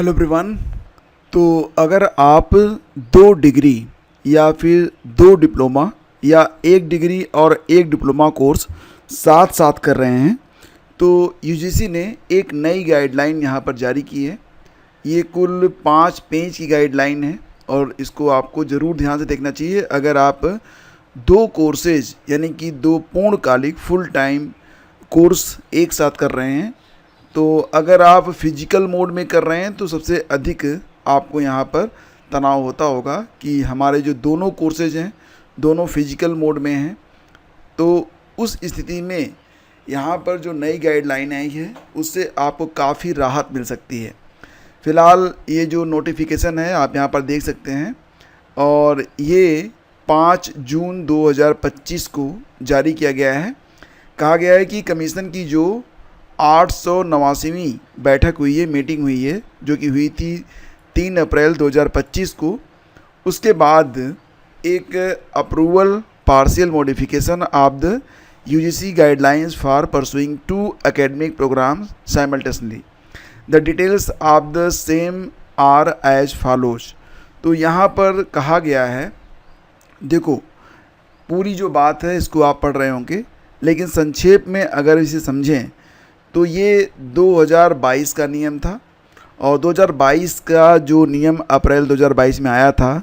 Hello everyone. तो अगर आप 2 डिग्री या फिर 2 डिप्लोमा या 1 डिग्री और 1 डिप्लोमा कोर्स साथ साथ कर रहे हैं तो यूजीसी ने एक नई गाइडलाइन यहाँ पर जारी की है। ये कुल 5 पेज की गाइडलाइन है और इसको आपको ज़रूर ध्यान से देखना चाहिए। अगर आप 2 कोर्सेज यानी कि 2 पूर्णकालिक फुल टाइम कोर्स एक साथ कर रहे हैं, तो अगर आप फिजिकल मोड में कर रहे हैं तो सबसे अधिक आपको यहाँ पर तनाव होता होगा कि हमारे जो दोनों कोर्सेज हैं दोनों फिजिकल मोड में हैं। तो उस स्थिति में यहाँ पर जो नई गाइडलाइन आई है उससे आपको काफ़ी राहत मिल सकती है। फ़िलहाल ये जो नोटिफिकेशन है आप यहाँ पर देख सकते हैं और ये 5 जून 2025 को जारी किया गया है। कहा गया है कि कमीशन की जो 889वीं बैठक हुई है, मीटिंग हुई है, जो कि हुई थी 3 अप्रैल 2025 को, उसके बाद एक approval partial modification of the UGC guidelines for pursuing 2 academic program simultaneously. The details of the same are as follows. तो यहाँ पर कहा गया है, देखो पूरी जो बात है इसको आप पढ़ रहे होंगे, लेकिन संक्षेप में अगर इसे समझें तो ये 2022 का नियम था और 2022 का जो नियम अप्रैल 2022 में आया था,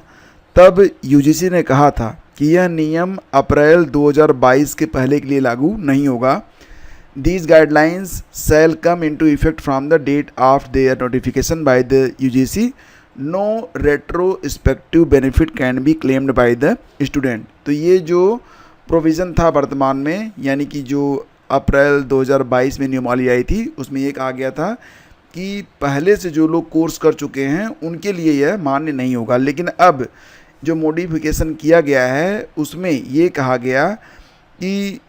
तब यूजीसी ने कहा था कि यह नियम अप्रैल 2022 के पहले के लिए लागू नहीं होगा। These guidelines shall come into effect from the date of their notification by the UGC. No retrospective benefit can be claimed by the student। तो ये जो प्रोविज़न था वर्तमान में, यानी कि जो अप्रैल 2022 में नियमावली आई थी, उसमें ये कहा गया था कि पहले से जो लोग कोर्स कर चुके हैं उनके लिए यह मान्य नहीं होगा। लेकिन अब जो मॉडिफिकेशन किया गया है उसमें ये कहा गया कि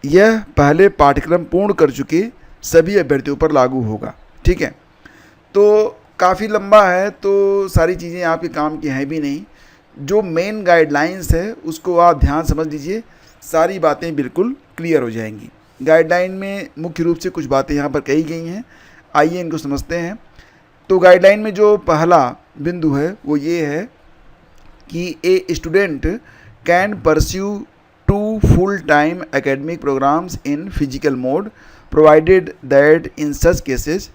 यह पहले पाठ्यक्रम पूर्ण कर चुके सभी अभ्यर्थियों पर लागू होगा। ठीक है, तो काफ़ी लंबा है तो सारी चीज़ें आपके काम की हैं भी नहीं। जो मेन गाइडलाइंस है उसको आप ध्यान समझ लीजिए, सारी बातें बिल्कुल क्लियर हो जाएंगी। गाइडलाइन में मुख्य रूप से कुछ बातें यहाँ पर कही गई हैं, आइए इनको समझते हैं। तो गाइडलाइन में जो पहला बिंदु है वो ये है कि a student can pursue 2 full time academic programs in physical mode provided that in such cases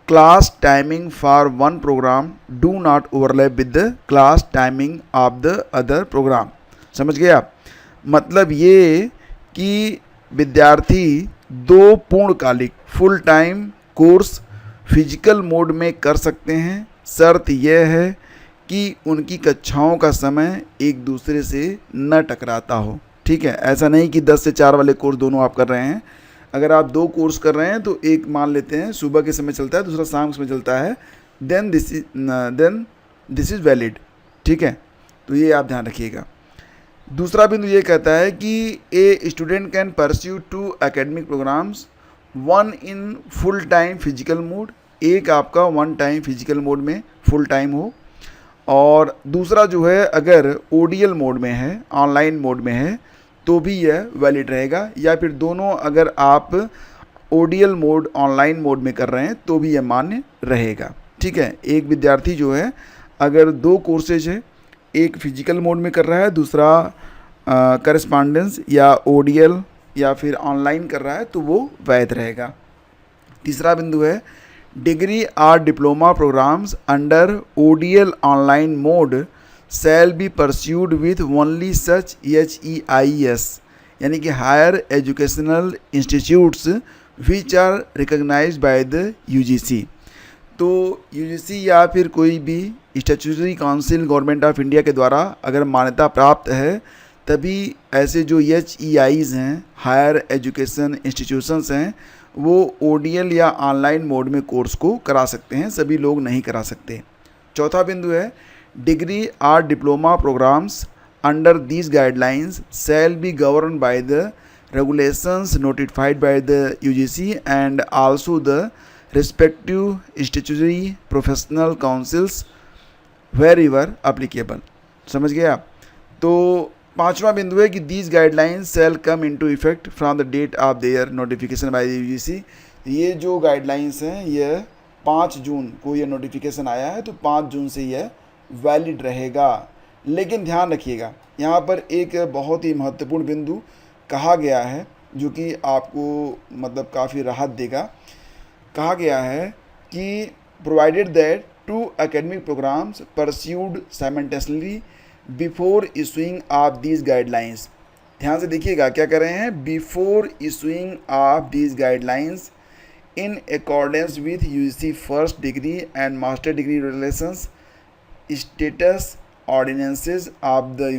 class timing for one program do not overlap with the class timing of the other program. समझ गए आप? मतलब ये कि विद्यार्थी 2 पूर्णकालिक full time course physical mode में कर सकते हैं। शर्त यह है कि उनकी कक्षाओं का समय एक दूसरे से न टकराता हो। ठीक है, ऐसा नहीं कि 10 से 4 वाले कोर्स दोनों आप कर रहे हैं। अगर आप 2 कोर्स कर रहे हैं तो एक मान लेते हैं सुबह के समय चलता है, दूसरा शाम के समय चलता है, देन दिस इज़ वैलिड। ठीक है, तो ये आप ध्यान रखिएगा। दूसरा बिंदु ये कहता है कि a student can pursue 2 academic programs, 1 in full time physical mode, एक आपका 1 टाइम फिजिकल मोड में फुल टाइम हो, और दूसरा जो है अगर ओडीएल मोड में है, ऑनलाइन मोड में है, तो भी यह वैलिड रहेगा। या फिर दोनों अगर आप ओडीएल मोड ऑनलाइन मोड में कर रहे हैं तो भी यह मान्य रहेगा। ठीक है, एक विद्यार्थी जो है अगर 2 कोर्सेज है, एक फिजिकल मोड में कर रहा है, दूसरा करस्पॉन्डेंस या ओडीएल या फिर ऑनलाइन कर रहा है, तो वो वैध रहेगा। तीसरा बिंदु है डिग्री और diploma programs under ODL online mode shall be pursued with only such HEIS, यानी कि higher educational institutes which are recognized by the UGC. तो यूजीसी या फिर कोई भी statutory council government of India के द्वारा अगर मान्यता प्राप्त है, तभी ऐसे जो HEIs हैं, हायर एजुकेशन इंस्टीट्यूशंस हैं, वो ओडीएल या ऑनलाइन मोड में कोर्स को करा सकते हैं, सभी लोग नहीं करा सकते। चौथा बिंदु है डिग्री और diploma programs under these guidelines shall be govern by the regulations notified by the UGC and also the respective statutory professional councils wherever applicable। समझ गए आप? तो पांचवा बिंदु है कि these guidelines shall come into effect from the date of their notification by the UGC. ये जो गाइडलाइंस हैं ये 5 जून को यह नोटिफिकेशन आया है, तो 5 जून से यह वैलिड रहेगा। लेकिन ध्यान रखिएगा, यहाँ पर एक बहुत ही महत्वपूर्ण बिंदु कहा गया है जो कि आपको मतलब काफ़ी राहत देगा। कहा गया है कि provided that 2 academic programs pursued simultaneously before issuing of these guidelines। ध्यान से देखिएगा क्या कर रहे हैं, before issuing of these guidelines in accordance with UGC first degree and master degree regulations status ordinances of the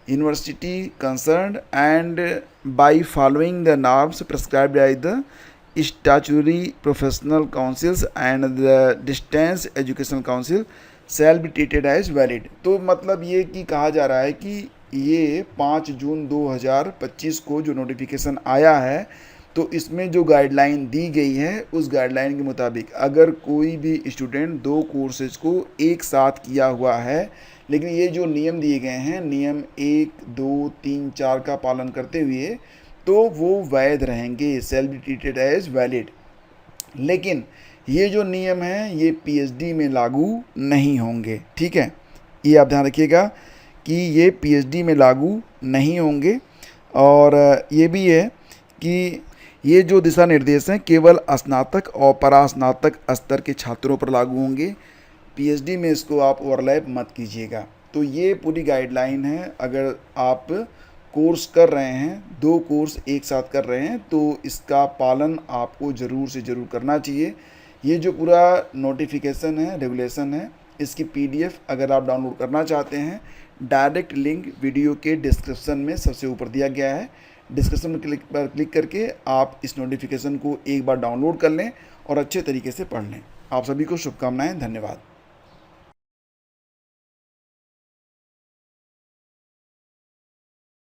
university concerned and by following the norms prescribed by the statutory professional councils and the distance education council shall be treated as valid। तो मतलब ये कि कहा जा रहा है कि ये 5 जून 2025 को जो नोटिफिकेशन आया है, तो इसमें जो गाइडलाइन दी गई है उस गाइडलाइन के मुताबिक अगर कोई भी स्टूडेंट 2 कोर्सेज को एक साथ किया हुआ है, लेकिन ये जो नियम दिए गए हैं, नियम 1, 2, 3, 4 का पालन करते हुए, तो वो वैध रहेंगे, shall be treated as valid. लेकिन ये जो नियम हैं ये पीएचडी में लागू नहीं होंगे। ठीक है, ये आप ध्यान रखिएगा कि ये पीएचडी में लागू नहीं होंगे। और ये भी है कि ये जो दिशा निर्देश हैं केवल स्नातक और परास्नातक स्तर के छात्रों पर लागू होंगे। पीएचडी में इसको आप ओवरलैप मत कीजिएगा। तो ये पूरी गाइडलाइन है। अगर आप कोर्स कर रहे हैं, 2 कोर्स एक साथ कर रहे हैं, तो इसका पालन आपको ज़रूर से ज़रूर करना चाहिए। ये जो पूरा नोटिफिकेशन है, रेगुलेशन है, इसकी पीडीएफ अगर आप डाउनलोड करना चाहते हैं, डायरेक्ट लिंक वीडियो के डिस्क्रिप्शन में सबसे ऊपर दिया गया है। डिस्क्रिप्शन में क्लिक करके आप इस नोटिफिकेशन को एक बार डाउनलोड कर लें और अच्छे तरीके से पढ़ लें। आप सभी को शुभकामनाएं। धन्यवाद।